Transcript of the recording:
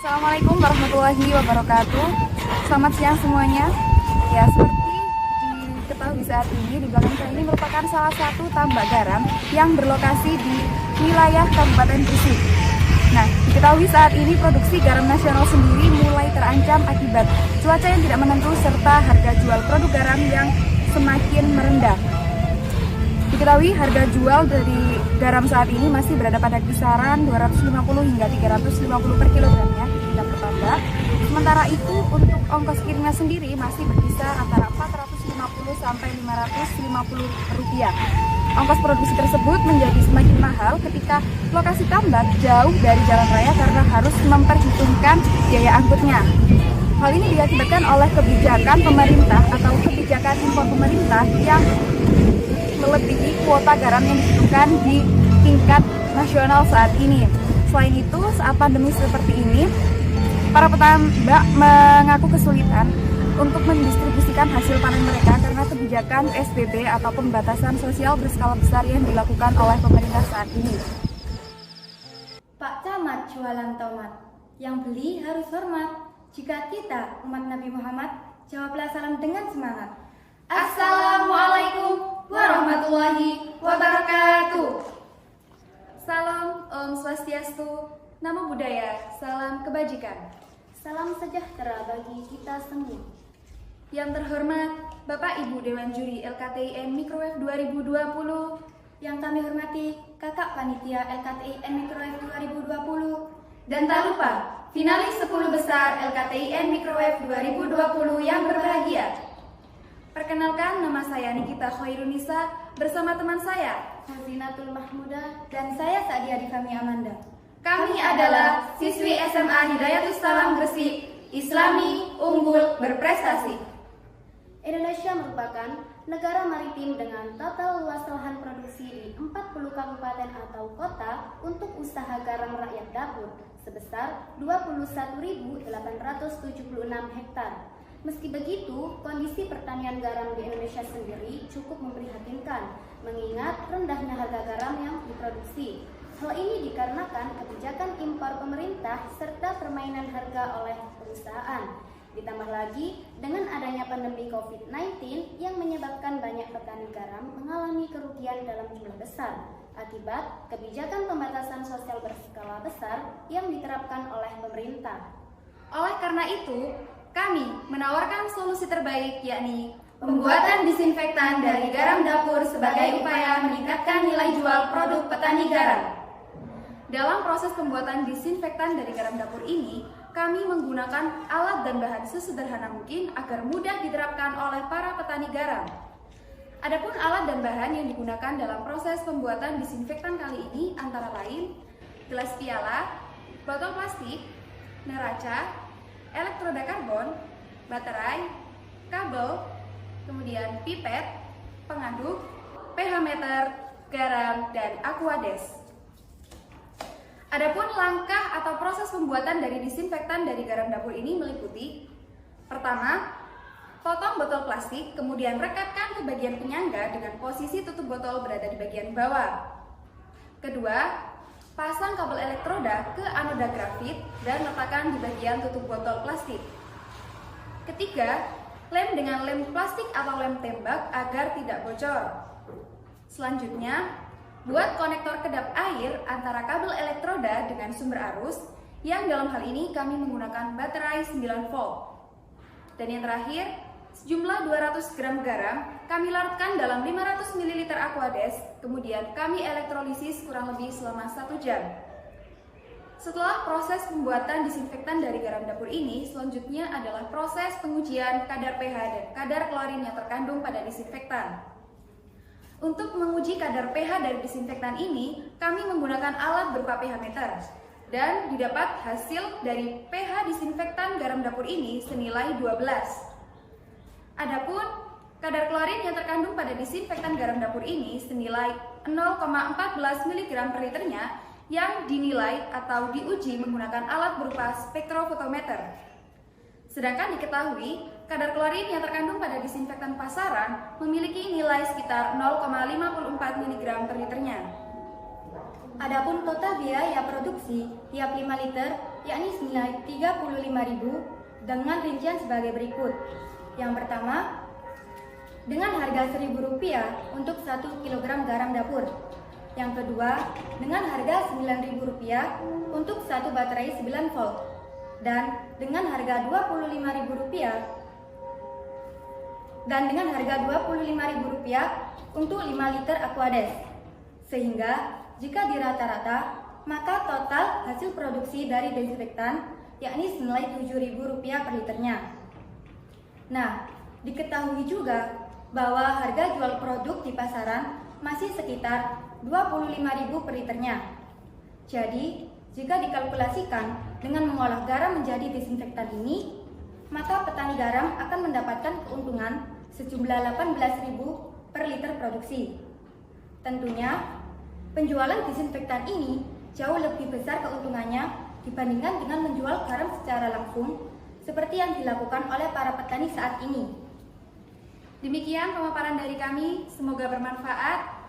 Assalamualaikum warahmatullahi wabarakatuh. Selamat siang semuanya. Ya, seperti diketahui saat ini, di belakang saya ini merupakan salah satu tambak garam yang berlokasi di wilayah Kabupaten Gresik. Nah, diketahui saat ini produksi garam nasional sendiri mulai terancam akibat cuaca yang tidak menentu serta harga jual produk garam yang semakin merendah. Diketahui harga jual dari garam saat ini masih berada pada kisaran 250 hingga 350 per kilogramnya di tingkat petambak. Sementara itu untuk ongkos kirimnya sendiri masih berkisar antara 450 sampai 550 rupiah. Ongkos produksi tersebut menjadi semakin mahal ketika lokasi tambak jauh dari jalan raya karena harus memperhitungkan biaya angkutnya. Hal ini diakibatkan oleh kebijakan pemerintah atau kebijakan impor pemerintah yang melebihi kuota garam yang dibutuhkan di tingkat nasional saat ini. Selain itu, saat pandemi seperti ini, para petambak mengaku kesulitan untuk mendistribusikan hasil panen mereka karena kebijakan PSBB atau pembatasan sosial berskala besar yang dilakukan oleh pemerintah saat ini. Pak Camat jualan tomat, yang beli harus hormat. Jika kita umat Nabi Muhammad, jawablah salam dengan semangat. Assalamualaikum warahmatullahi wabarakatuh. Salam Om Swastiastu, Namo Buddhaya, salam kebajikan. Salam sejahtera bagi kita semua. Yang terhormat Bapak Ibu Dewan Juri LKTIN Microwave 2020, yang kami hormati Kakak Panitia LKTIN Microwave 2020, dan tak lupa finalis 10 besar LKTIN Microwave 2020 yang berbahagia. Perkenalkan, nama saya Nikita Khairunisa bersama teman saya Hazinatul Mahmuda, dan saya Sadia Divami Amanda. Kami adalah siswi SMA Hidayatus Salam Gresik, Islami, unggul, berprestasi. Indonesia merupakan negara maritim dengan total luas lahan produksi di 40 kabupaten atau kota untuk usaha garam rakyat dapur sebesar 21.876 hektar. Meski begitu, kondisi pertanian garam di Indonesia sendiri cukup memprihatinkan, mengingat rendahnya harga garam yang diproduksi. Hal ini dikarenakan kebijakan impor pemerintah serta permainan harga oleh perusahaan. Ditambah lagi dengan adanya pandemi COVID-19 yang menyebabkan banyak petani garam mengalami kerugian dalam jumlah besar akibat kebijakan pembatasan sosial berskala besar yang diterapkan oleh pemerintah. Oleh karena itu, kami menawarkan solusi terbaik, yakni pembuatan disinfektan dari garam dapur sebagai upaya meningkatkan nilai jual produk petani garam. Dalam proses pembuatan disinfektan dari garam dapur ini, kami menggunakan alat dan bahan sesederhana mungkin agar mudah diterapkan oleh para petani garam. Adapun alat dan bahan yang digunakan dalam proses pembuatan disinfektan kali ini antara lain gelas piala, botol plastik, neraca, elektroda karbon, baterai, kabel, kemudian pipet, pengaduk, pH meter, garam, dan aquades. Adapun langkah atau proses pembuatan dari disinfektan dari garam dapur ini meliputi: pertama, potong botol plastik, kemudian rekatkan ke bagian penyangga dengan posisi tutup botol berada di bagian bawah. Kedua, pasang kabel elektroda ke anoda grafit dan letakkan di bagian tutup botol plastik. Ketiga, lem dengan lem plastik atau lem tembak agar tidak bocor. Selanjutnya, buat konektor kedap air antara kabel elektroda dengan sumber arus, yang dalam hal ini kami menggunakan baterai 9 volt. Dan yang terakhir, sejumlah 200 gram garam kami larutkan dalam 500 ml aquades, kemudian kami elektrolisis kurang lebih selama 1 jam. Setelah proses pembuatan disinfektan dari garam dapur ini, selanjutnya adalah proses pengujian kadar pH dan kadar klorin yang terkandung pada disinfektan. Untuk menguji kadar pH dari disinfektan ini, kami menggunakan alat berupa pH meter, dan didapat hasil dari pH disinfektan garam dapur ini senilai 12. Adapun kadar klorin yang terkandung pada disinfektan garam dapur ini senilai 0,14 mg per liternya yang dinilai atau diuji menggunakan alat berupa spektrofotometer. Sedangkan diketahui kadar klorin yang terkandung pada disinfektan pasaran memiliki nilai sekitar 0,54 mg per liternya. Adapun total biaya produksi tiap 5 liter yakni senilai Rp35.000 dengan rincian sebagai berikut. Yang pertama, dengan harga Rp1.000 untuk 1 kg garam dapur. Yang kedua, dengan harga Rp9.000 untuk 1 baterai 9 volt. Dan dengan harga Rp25.000 untuk 5 liter Aquades. Sehingga jika dirata-rata, maka total hasil produksi dari desinfektan yakni senilai Rp7.000 per liternya. Nah, diketahui juga bahwa harga jual produk di pasaran masih sekitar Rp25.000 per liternya. Jadi, jika dikalkulasikan dengan mengolah garam menjadi desinfektan ini, maka petani garam akan mendapatkan keuntungan sejumlah Rp18.000 per liter produksi. Tentunya, penjualan desinfektan ini jauh lebih besar keuntungannya dibandingkan dengan menjual garam secara langsung seperti yang dilakukan oleh para petani saat ini. Demikian pemaparan dari kami, semoga bermanfaat.